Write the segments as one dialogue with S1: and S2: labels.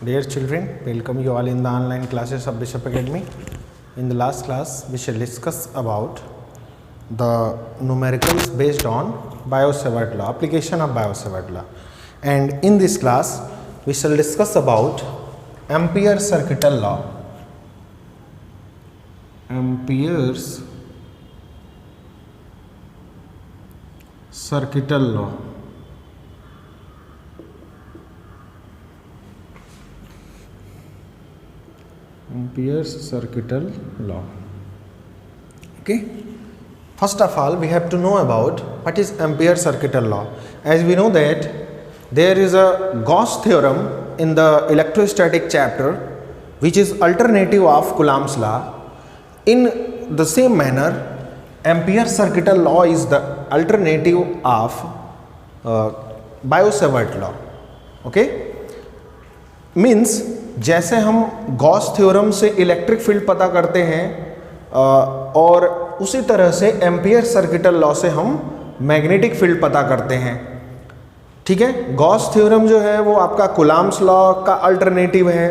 S1: Dear children, welcome you all in the online classes of Bishop Academy. In the last class, we shall discuss about the numericals based on Biot-Savart law, application of Biot-Savart law. And in this class, we shall discuss about Ampere's circuital law. Ampere's circuital law. Ampere's circuital law. Okay. First of all, we have to know about what is Ampere's circuital law. As we know that there is a Gauss theorem in the electrostatic chapter, which is alternative of Coulomb's law. In the same manner, Ampere's circuital law is the alternative of Biot-Savart law. Okay. Means जैसे हम Gauss theorem से electric field पता करते हैं और उसी तरह से एम्पियर सर्किटल लॉ से हम मैग्नेटिक फील्ड पता करते हैं. ठीक है. गॉस थ्योरम जो है वो आपका कुलाम्स लॉ का अल्टरनेटिव है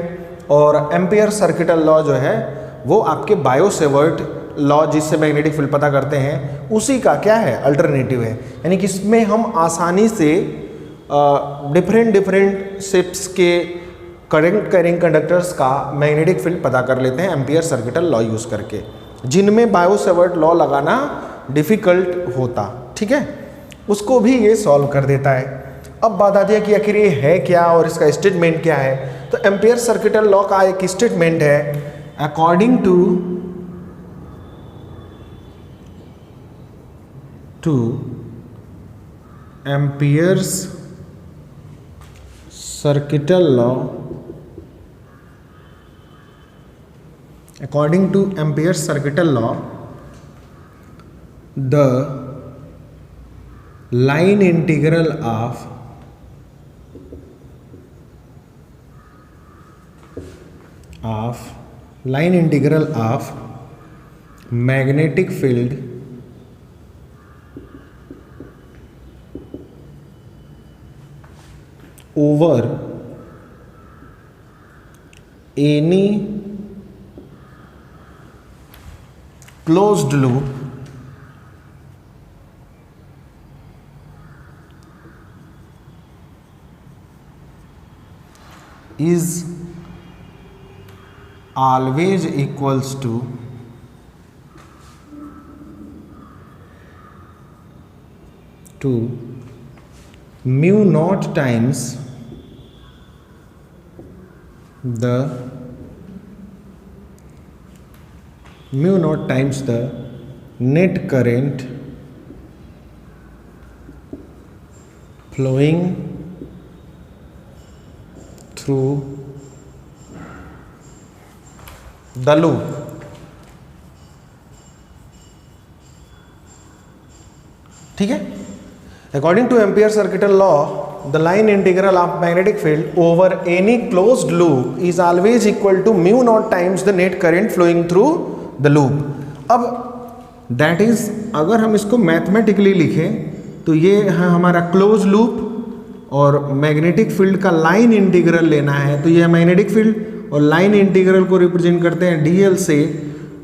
S1: और एम्पियर सर्किटल लॉ जो है वो आपके बायो-सेवर्ट लॉ जिससे मैग्नेटिक फील्ड पता करते हैं उसी का क्या है अल्टरनेटिव है. यानी कि इसमें हम आसानी से डिफरेंट शेप्स के करंट कैरिंग कंडक्टर्स का मैग्नेटिक फील्ड पता कर लेते हैं एम्पियर सर्किटल लॉ यूज़ करके, जिनमें बायो-सेवर्ट लॉ लगाना डिफ़िकल्ट होता. ठीक है. उसको भी ये सॉल्व कर देता है. अब बात आती है कि आखिर ये है क्या और इसका स्टेटमेंट क्या है. तो एम्पियर सर्किटल लॉ का एक स्टेटमेंट है, according to Ampere's circuital law, according to Ampere's circuital law, the line integral of magnetic field over any closed loop is always equals to mu naught times the net current flowing through the loop. ठीक है. According to Ampere's circuital law, the line integral of magnetic field over any closed loop is always equal to mu naught times the net current flowing through the loop. अब that is, अगर हम इसको mathematically लिखें तो ये है हमारा close loop और मैग्नेटिक फील्ड का लाइन इंटीग्रल लेना है. तो ये है मैग्नेटिक फील्ड और लाइन इंटीग्रल को रिप्रेजेंट करते हैं dl से.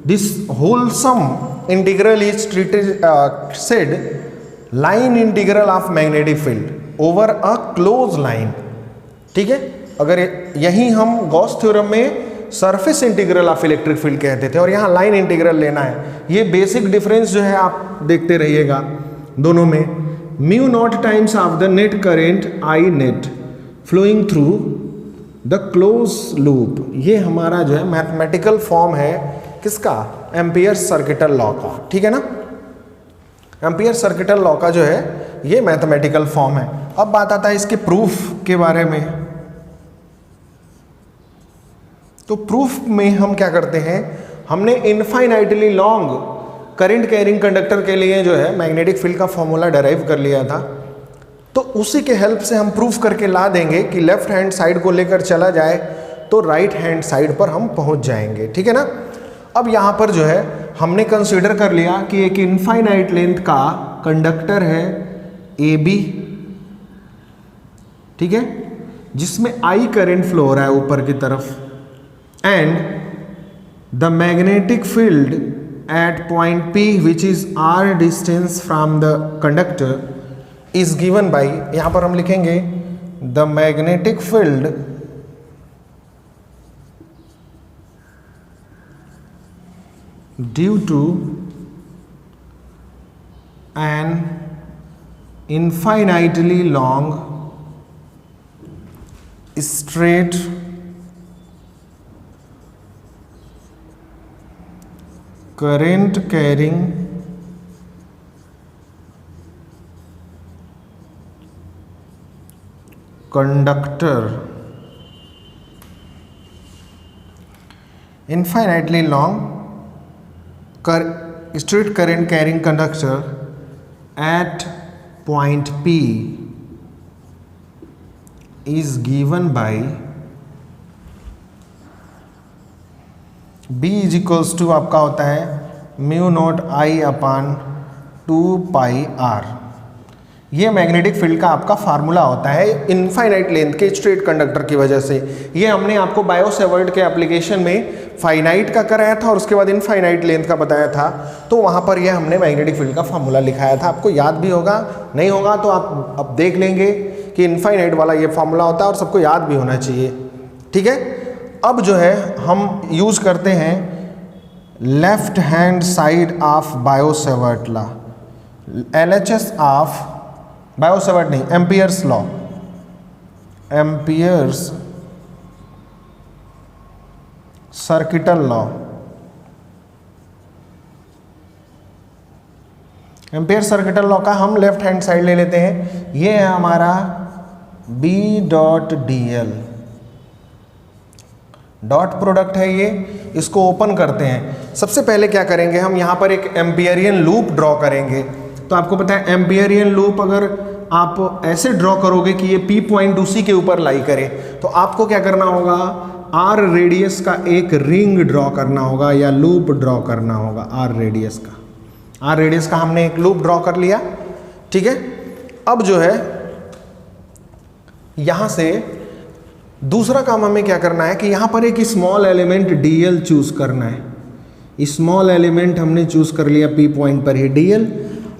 S1: This whole sum integral is treated said line integral of magnetic field over a close line. ठीक है. अगर यही हम गॉस थ्योरम में surface integral of electric field कहते थे और यहाँ लाइन इंटीग्रल लेना है. ये बेसिक डिफरेंस जो है आप देखते रहिएगा दोनों में. Mu not times of the net current I net flowing through the close loop. ये हमारा जो है मैथमेटिकल फॉर्म है किसका, एम्पियर सर्किटल लॉ का. ठीक है ना. एम्पियर सर्किटल लॉ का जो है ये मैथमेटिकल फॉर्म है. अब बात आता है इसके प्रूफ के बारे में. तो प्रूफ में हम क्या करते हैं, हमने infinitely long current carrying conductor के लिए जो है मैग्नेटिक फील्ड का फॉर्मूला डेराइव कर लिया था. तो उसी के हेल्प से हम प्रूफ करके ला देंगे कि लेफ्ट हैंड साइड को लेकर चला जाए तो राइट हैंड साइड पर हम पहुंच जाएंगे. ठीक है ना. अब यहाँ पर जो है हमने कंसीडर कर लिया कि एक इनफाइनाइट लेंथ का कंडक्टर है AB. ठीक है. जिसमें I करंट फ्लो हो रहा है ऊपर की तरफ, and the magnetic field at point P which is R distance from the conductor is given by, यहां पर हम लिखेंगे the magnetic field due to an infinitely long straight current carrying conductor, infinitely long straight current carrying conductor at point P is given by B is equals to आपका होता है mu not I upon 2πr। ये magnetic field का आपका formula होता है infinite length के straight conductor की वजह से। ये हमने आपको बायो-सेवर्ट के एप्लीकेशन में फाइनाइट का कराया था और उसके बाद इनफाइनाइट लेंथ का बताया था, तो वहाँ पर यह हमने मैग्नेटिक फील्ड का फार्मूला लिखाया था। आपको याद भी होगा, नहीं होगा तो आप अब देख लेंगे कि इनफाइनाइट वाला ये फार्मूला होता है और सबको याद भी होना चाहिए। ठीक है, अब जो है हम यूज करते हैं left hand side of Biot Savart law, LHS of Biot Savart नहीं, Ampere's law, Ampere's circuital law, Ampere circuital law का हम लेफ्ट हैंड साइड ले लेते हैं। ये है हमारा B dot dl, dot product है ये, इसको ओपन करते हैं। सबसे पहले क्या करेंगे, हम यहाँ पर एक एम्पियरियन लूप ड्रॉ करेंगे। तो आपको पता है एम्पियरियन लूप अगर आप ऐसे ड्रॉ करोगे कि ये P पॉइंट उसी के ऊपर लाई करे, तो आपको क्या करना होगा, R रेडियस का एक रिंग ड्रॉ करना होगा या लूप ड्रॉ करना होगा। R रेडियस का हमने एक लूप ड्रॉ कर लिया। ठीक है, अब जो है यहां से दूसरा काम हमें क्या करना है कि यहां पर एक स्मॉल एलिमेंट dl चूज करना है। स्मॉल एलिमेंट हमने चूज कर लिया P पॉइंट पर ही dl।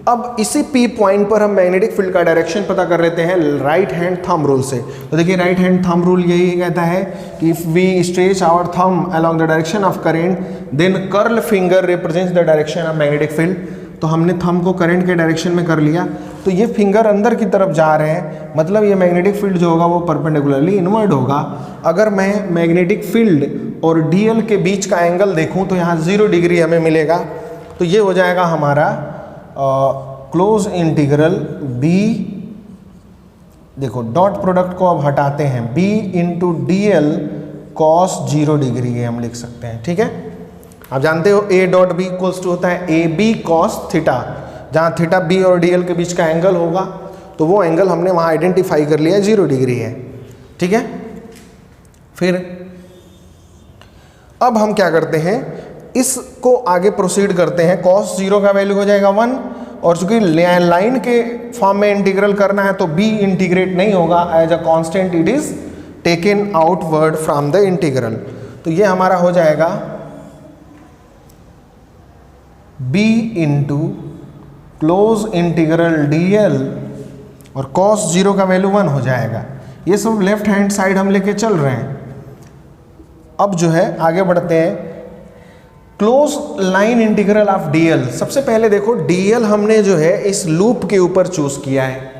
S1: अब इसी P पॉइंट पर हम मैग्नेटिक फील्ड का डायरेक्शन पता कर लेते हैं राइट हैंड थंब रूल से। तो देखिए राइट हैंड थंब रूल यही कहता है कि if we stretch our thumb along the direction of current then curl finger represents the direction of magnetic field. तो हमने थंब को करंट के डायरेक्शन में कर लिया, तो ये फिंगर अंदर की तरफ जा रहे हैं, मतलब ये मैग्नेटिक फील्ड जो होगा वो परपेंडिकुलरली इनवर्ड होगा। अगर मैं मैग्नेटिक फील्ड और dl के बीच का एंगल देखूं तो यहाँ 0 डिग्री हमें मिलेगा। तो ये हो जाएगा हमारा क्लोज इंटीग्रल B, देखो डॉट प्रोडक्ट को अब हटाते हैं, B into dl cos 0 degree ये हम लिख सकते हैं। ठीक है, आप जानते हो A dot B equals to होता है AB cos थीटा, जहाँ थीटा B और dl के बीच का एंगल होगा, तो वो एंगल हमने वहाँ आइडेंटिफाई कर लिया 0 डिग्री है। ठीक है, फिर अब हम क्या करते हैं, इसको आगे प्रोसीड करते हैं। cos 0 का वैल्यू हो जाएगा 1, और चूंकि लाइन के फॉर्म में इंटीग्रल करना है तो b इंटीग्रेट नहीं होगा, as a constant it is taken outward from the integral. तो ये हमारा हो जाएगा b into close integral dl, और cos 0 का वैल्यू 1 हो जाएगा। ये सब लेफ्ट हैंड साइड हम लेके चल रहे हैं। अब जो है आगे बढ़ते हैं, close line integral of dl। सबसे पहले देखो dl हमने जो है इस लूप के ऊपर चूज किया है,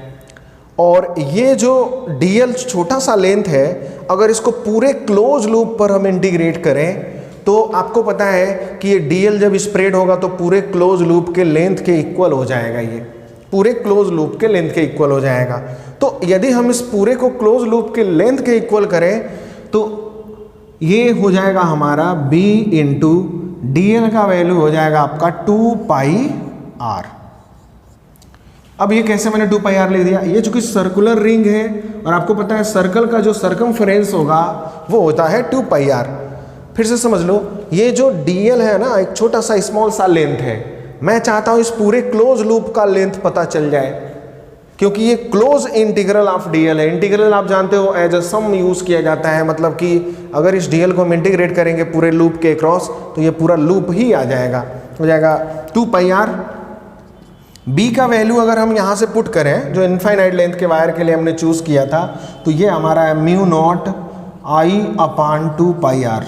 S1: और ये जो dl छोटा सा लेंथ है, अगर इसको पूरे क्लोज लूप पर हम इंटीग्रेट करें तो आपको पता है कि ये dl जब स्प्रेड होगा तो पूरे क्लोज लूप के लेंथ के इक्वल हो जाएगा, ये पूरे क्लोज लूप के लेंथ के इक्वल हो जाएगा। तो यदि हम इस पूरे को क्लोज लूप के लेंथ के इक्वल करें तो ये हो जाएगा हमारा b इंटू dl का वैल्यू हो जाएगा आपका 2πr। अब ये कैसे मैंने 2πr लिख दिया, ये चूंकि सर्कुलर रिंग है और आपको पता है सर्कल का जो सर्कमफेरेंस होगा वो होता है 2πr। फिर से समझ लो, ये जो dl है ना, एक छोटा सा स्मॉल सा लेंथ है, मैं चाहता हूं इस पूरे क्लोज लूप का लेंथ पता चल जाए, क्योंकि ये क्लोज इंटीग्रल ऑफ डीएल है। इंटीग्रल आप जानते हो एज अ सम यूज किया जाता है, मतलब कि अगर इस डीएल को हम इंटीग्रेट करेंगे पूरे लूप के क्रॉस तो ये पूरा लूप ही आ जाएगा, हो जाएगा 2 पाई आर। बी का वैल्यू अगर हम यहाँ से पुट करें, जो इनफाइनाइट लेंथ के वायर के लिए हमने चूज किया था, तो ये हमारा है mu not I upon 2 pi R,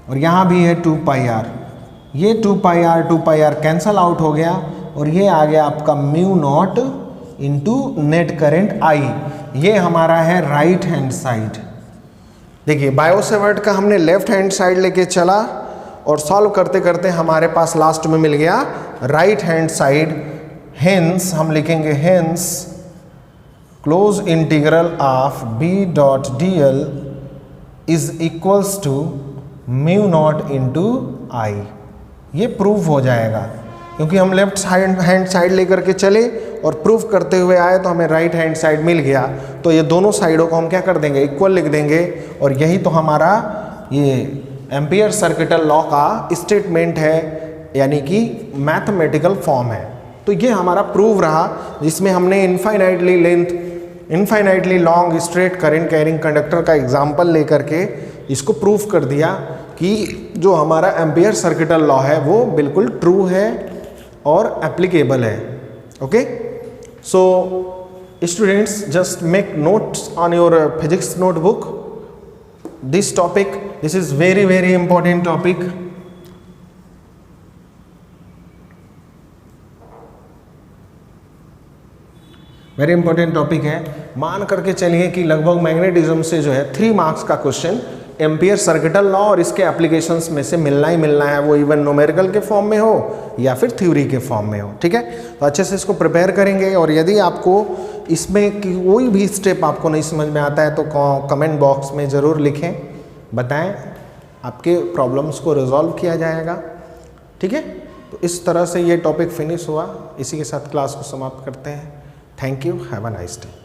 S1: और यहाँ भी है 2 पाई आर। ये 2 पाई आर कैंसल आउट हो गया और ये आ गया आपका mu naught into net current आई। ये हमारा है राइट हैंड साइड। देखिए बायो सेवर्ट का हमने लेफ्ट हैंड साइड लेके चला और सॉल्व करते करते हमारे पास लास्ट में मिल गया राइट हैंड साइड। हेंस हम लिखेंगे hence close integral of B dot d l is equals to mu naught into I. ये प्रूव हो जाएगा क्योंकि हम लेफ्ट हैंड साइड लेकर के चले और प्रूफ करते हुए आए तो हमें राइट हैंड साइड मिल गया। तो ये दोनों साइडों को हम क्या कर देंगे, इक्वल लिख देंगे, और यही तो हमारा ये एम्पियर सर्किटल लॉ का स्टेटमेंट है, यानी कि मैथमेटिकल फॉर्म है। तो ये हमारा प्रूव रहा, जिसमें हमने infinitely long straight current carrying conductor का एग्जाम्पल लेकर के इसको प्रूफ कर दिया कि जो हमारा एम्पियर सर्किटल लॉ है वो बिल्कुल ट्रू है और एप्लीकेबल है। Okay, so students just make notes on your physics notebook this topic. This is very very important topic. Very important topic है। मान करके चलिए कि लगभग मैग्नेटिज्म से जो है 3 मार्क्स का क्वेश्चन एम्पियर सर्किटल लॉ और इसके एप्लीकेशंस में से मिलना ही मिलना है, वो इवन न्यूमेरिकल के फॉर्म में हो या फिर थ्योरी के फॉर्म में हो। ठीक है, तो अच्छे से इसको प्रिपेयर करेंगे, और यदि आपको इसमें कोई भी स्टेप आपको नहीं समझ में आता है तो कमेंट बॉक्स में ज़रूर लिखें, बताएं, आपके प्रॉब्लम्स को रिजॉल्व किया जाएगा। ठीक है, तो इस तरह से ये टॉपिक फिनिश हुआ। इसी के साथ क्लास को समाप्त करते हैं। Thank you, have a nice day.